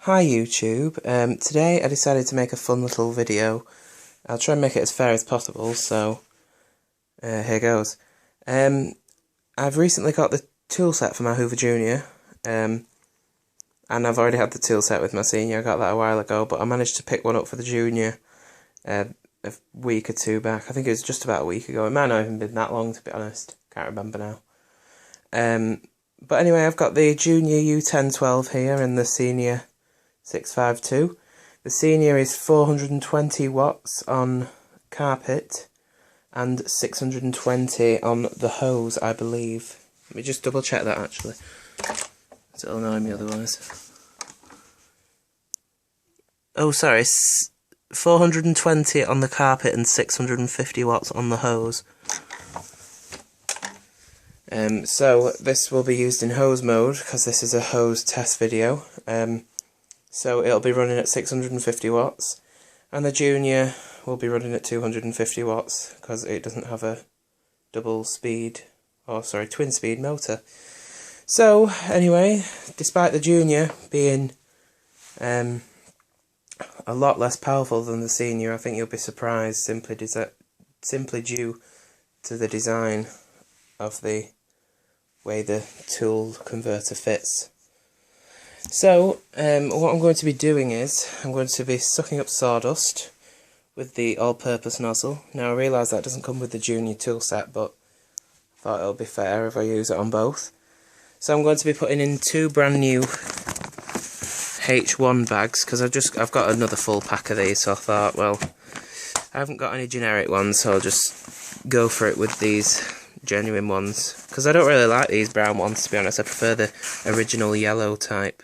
Hi YouTube, today I decided to make a fun little video. I'll try and make it as fair as possible, so here goes. I've recently got the tool set for my Hoover Junior, and I've already had the tool set with my Senior. I got that a while ago, but I managed to pick one up for the Junior a week or two back. I think it was just about a week ago. It might not even been that long, to be honest. Can't remember now. But anyway, I've got the Junior U1012 here and the Senior 652. The Senior is 420 watts on carpet and 620 on the hose, I believe. Let me just double check that actually, it'll annoy me otherwise. Oh, sorry, 420 on the carpet and 650 watts on the hose. So this will be used in hose mode because this is a hose test video. So it'll be running at 650 watts, and the Junior will be running at 250 watts because it doesn't have a twin speed motor. So anyway, despite the Junior being a lot less powerful than the Senior, I think you'll be surprised simply due to the design of the way the tool converter fits. So, what I'm going to be doing is, I'm going to be sucking up sawdust with the all-purpose nozzle. Now I realise that doesn't come with the Junior tool set, but I thought it'll be fair if I use it on both. So I'm going to be putting in two brand new H1 bags, because I've got another full pack of these, so I thought, well, I haven't got any generic ones, so I'll just go for it with these genuine ones, because I don't really like these brown ones, to be honest. I prefer the original yellow type,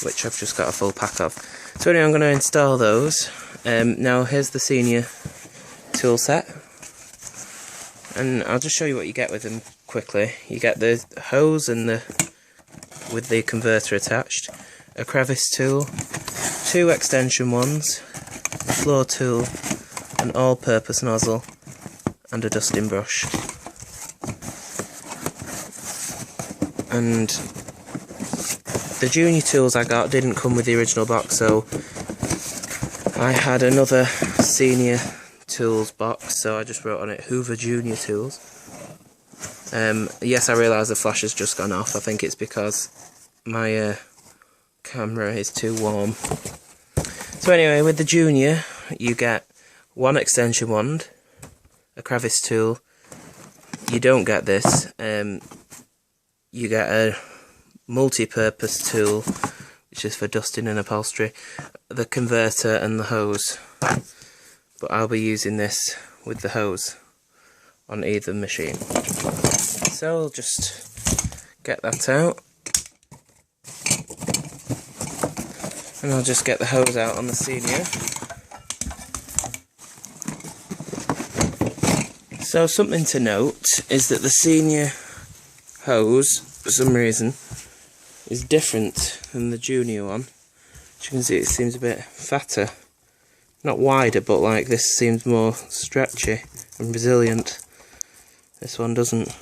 which I've just got a full pack of. So anyway, I'm going to install those. Now here's the Senior tool set, and I'll just show you what you get with them quickly. You get the hose and with the converter attached, a crevice tool, two extension ones, a floor tool, an all-purpose nozzle, and a dusting brush. And the Junior tools I got didn't come with the original box, so I had another Senior tools box, so I just wrote on it Hoover Junior tools. Yes, I realise the flash has just gone off. I think it's because my camera is too warm. So anyway, with the Junior you get one extension wand, a crevice tool. You don't get this. You get a multi-purpose tool, which is for dusting and upholstery, the converter and the hose. But I'll be using this with the hose on either machine. So I'll just get that out, and I'll just get the hose out on the Senior. So something to note is that the Senior hose, for some reason, is different than the Junior one. As you can see, it seems a bit fatter. Not wider, but like this seems more stretchy and resilient. This one doesn't.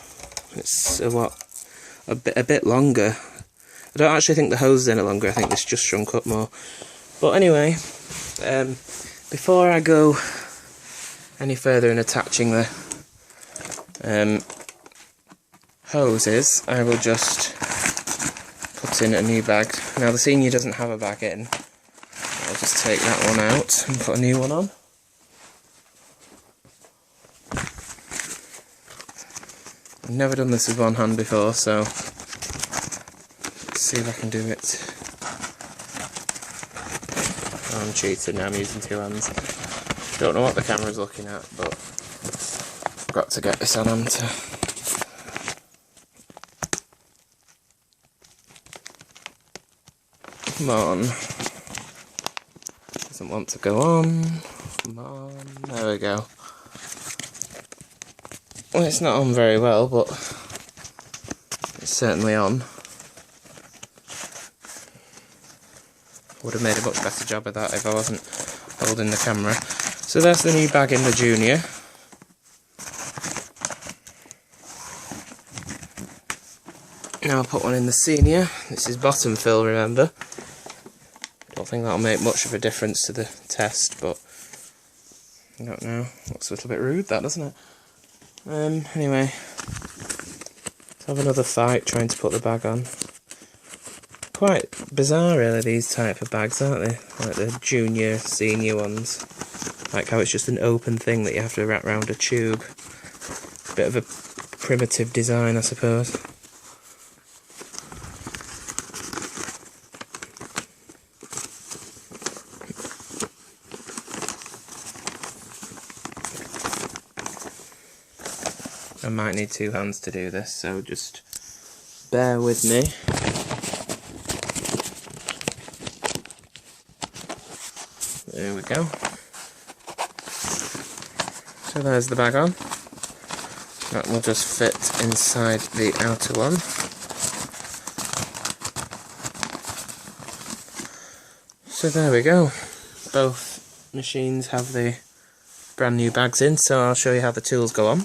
It's a bit longer. I don't actually think the hose is any longer. I think this just shrunk up more. But anyway, before I go any further in attaching the hoses, I will just put in a new bag. Now the Senior doesn't have a bag in. I'll just take that one out and put a new one on. I've never done this with one hand before, so let's see if I can do it. Oh, I'm cheating now, I'm using two hands. Don't know what the camera's looking at, but I've got to get this on onto. Come on. Doesn't want to go on. Come on. There we go. Well, it's not on very well, but it's certainly on. Would have made a much better job of that if I wasn't holding the camera. So there's the new bag in the Junior. Now I'll put one in the Senior. This is bottom fill, remember. don't think that'll make much of a difference to the test, but I don't know. Looks a little bit rude, that, doesn't it? Anyway, let's have another fight trying to put the bag on. Quite bizarre, really, these type of bags, aren't they? Like the junior, senior ones. Like how it's just an open thing that you have to wrap around a tube. Bit of a primitive design, I suppose. I might need two hands to do this, so just bear with me. There we go. So there's the bag on. That will just fit inside the outer one. So there we go. Both machines have the brand new bags in, so I'll show you how the tools go on.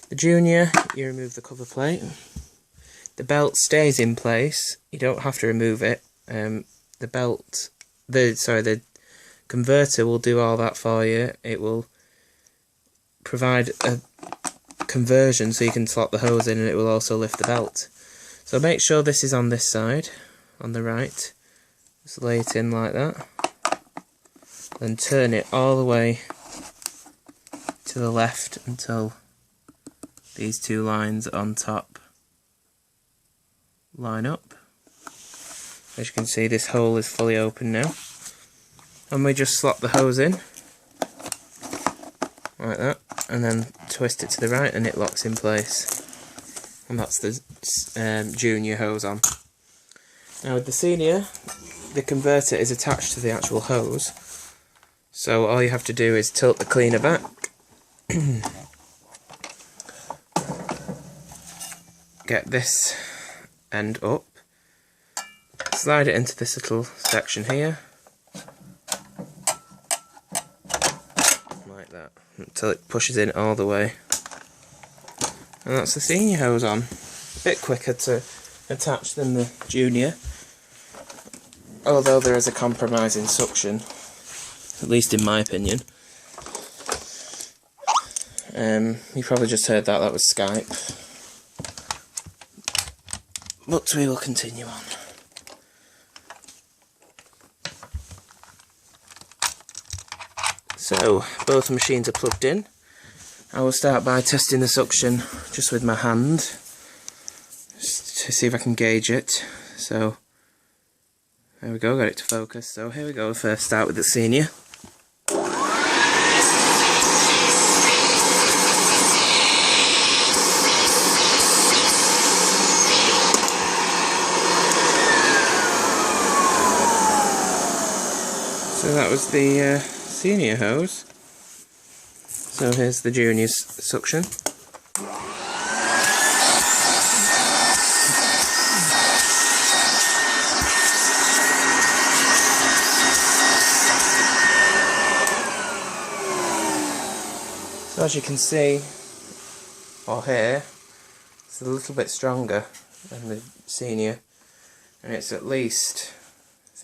The Junior, you remove the cover plate. The belt stays in place. You don't have to remove it. The converter will do all that for you. It will provide a conversion so you can slot the hose in, and it will also lift the belt. So make sure this is on this side, on the right. Just lay it in like that. Then turn it all the way to the left until these two lines on top line up. As you can see, this hole is fully open now. And we just slot the hose in like that, and then twist it to the right and it locks in place. And that's the Junior hose on. Now with the Senior, the converter is attached to the actual hose, so all you have to do is tilt the cleaner back get this end up, slide it into this little section here, like that, until it pushes in all the way. And that's the Senior hose on. A bit quicker to attach than the Junior, although there is a compromise in suction, at least in my opinion. You probably just heard that, that was Skype. But we will continue on. So, both machines are plugged in. I will start by testing the suction just with my hand, just to see if I can gauge it. So, there we go, got it to focus. So here we go, first start with the Senior. So that was the Senior hose. So here's the Junior's suction. So as you can see, or hear, it's a little bit stronger than the Senior, and it's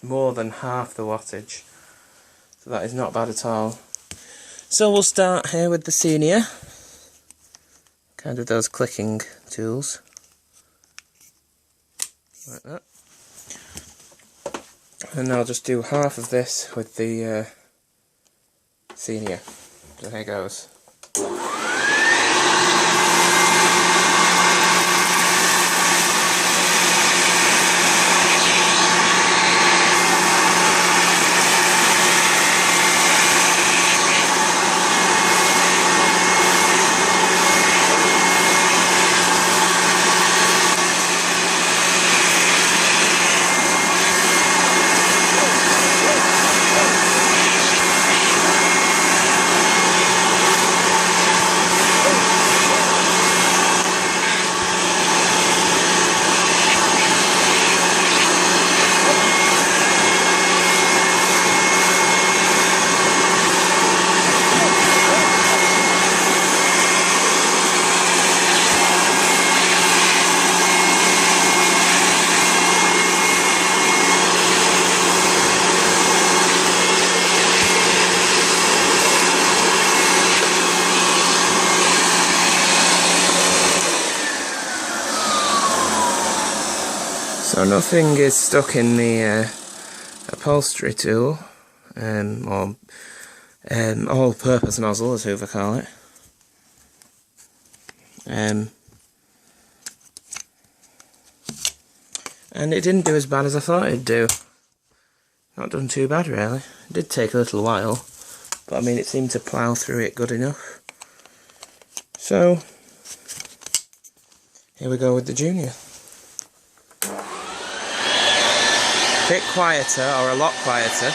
more than half the wattage. So that is not bad at all. So we'll start here with the Senior. Kind of those clicking tools. Like that. And I'll just do half of this with the Senior. So here goes. So nothing is stuck in the upholstery tool, or all-purpose nozzle as Hoover call it. And it didn't do as bad as I thought it'd do. Not done too bad really. It did take a little while, but I mean it seemed to plough through it good enough. So here we go with the Junior. A bit quieter, or a lot quieter.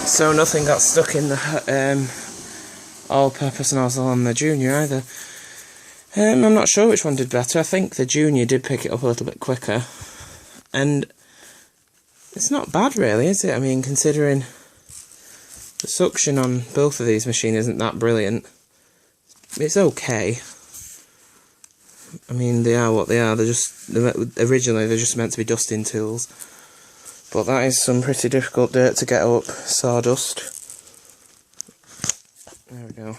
So nothing got stuck in the all-purpose nozzle on the Junior either. I'm not sure which one did better. I think the Junior did pick it up a little bit quicker. And it's not bad really, is it? I mean, considering the suction on both of these machines isn't that brilliant. It's okay. I mean, they are what they are. Originally they're just meant to be dusting tools. But that is some pretty difficult dirt to get up, sawdust. There we go.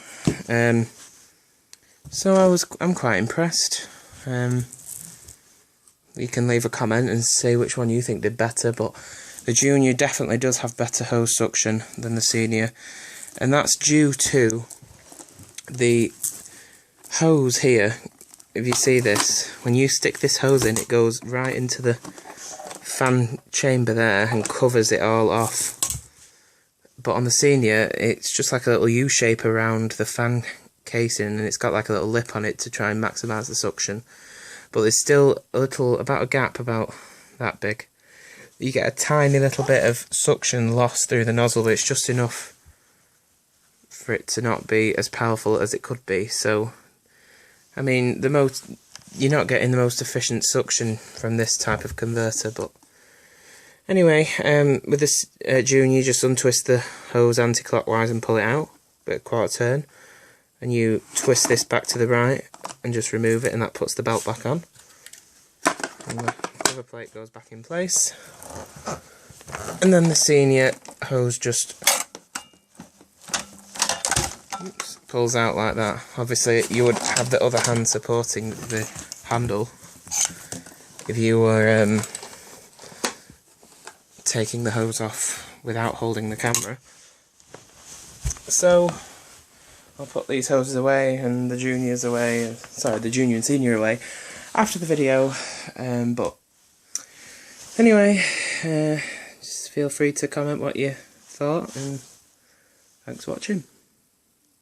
So I'm quite impressed. You can leave a comment and say which one you think did better, but the Junior definitely does have better hose suction than the Senior, and that's due to the hose here. If you see this, when you stick this hose in, it goes right into the fan chamber there and covers it all off. But on the Senior, it's just like a little U shape around the fan casing, and it's got like a little lip on it to try and maximise the suction. But there's still about a gap about that big. You get a tiny little bit of suction lost through the nozzle, but it's just enough for it to not be as powerful as it could be. So, I mean, you're not getting the most efficient suction from this type of converter, but anyway, with this Junior, you just untwist the hose anti-clockwise and pull it out, bit of quarter turn, and you twist this back to the right and just remove it, and that puts the belt back on. And the cover plate goes back in place. And then the Senior hose just pulls out like that. Obviously, you would have the other hand supporting the handle if you were taking the hose off without holding the camera. So I'll put these hoses away and the Juniors away, the Junior and Senior away after the video, but anyway, just feel free to comment what you thought, and thanks for watching.